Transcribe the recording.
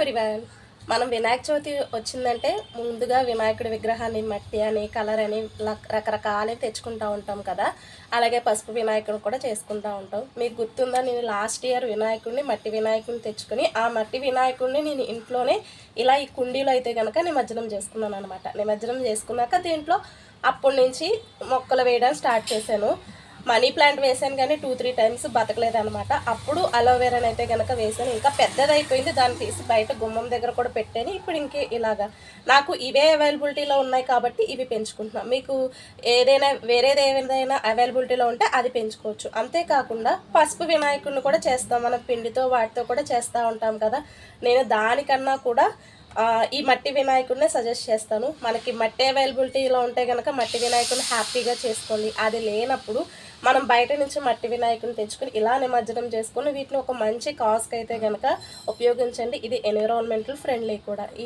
Everyone, మనం వినాయక చవితి వచ్చిందంటే ముందుగా వినాయకుడి విగ్రహాన్ని మట్టి అని కలర్ అని రకరకాలవి తెచ్చుకుంటూ ఉంటాం కదా. అలాగే పసుపు వినాయకుడిని కూడా చేసుకుంటూ ఉంటాం. మీకు గుర్తుందా, నేను లాస్ట్ ఇయర్ వినాయకుడిని మట్టి వినాయకుడిని తెచ్చుకొని ఆ మట్టి వినాయకుడిని నేను ఇంట్లోనే ఇలా ఈ కుండీలో అయితే కనుక నిమజ్జనం చేసుకున్నాను అనమాట. నిమజ్జనం చేసుకున్నాక దీంట్లో అప్పటి నుంచి మొక్కలు వేయడం స్టార్ట్ చేశాను. మనీ ప్లాంట్ వేసాను కానీ 2-3 టైమ్స్ బతకలేదనమాట. అప్పుడు అలోవెరాని అయితే కనుక వేసాను. ఇంకా పెద్దదైపోయింది, దాన్ని తీసి బయట గుమ్మం దగ్గర కూడా పెట్టాను. ఇప్పుడు ఇలాగా నాకు ఇవే అవైలబిలిటీలో ఉన్నాయి కాబట్టి ఇవి పెంచుకుంటున్నాను. మీకు ఏదైనా వేరేది ఏదైనా అవైలబిలిటీలో ఉంటే అది పెంచుకోవచ్చు. అంతేకాకుండా పసుపు వినాయకుడిని కూడా చేస్తాం, మనం పిండితో వాటితో కూడా చేస్తూ ఉంటాం కదా. నేను దానికన్నా కూడా ఈ మట్టి వినాయకుడినే సజెస్ట్ చేస్తాను. మనకి మట్టి అవైలబిలిటీలో ఉంటే కనుక మట్టి వినాయకుడిని హ్యాపీగా చేసుకోండి. అది లేనప్పుడు మనం బయట నుంచి మట్టి వినాయకుడిని తెచ్చుకొని ఇలా నిమజ్జనం చేసుకొని వీటిని ఒక మంచి కాస్కి అయితే కనుక ఉపయోగించండి. ఇది ఎన్విరాన్మెంటల్ ఫ్రెండ్లీ కూడా. ఈ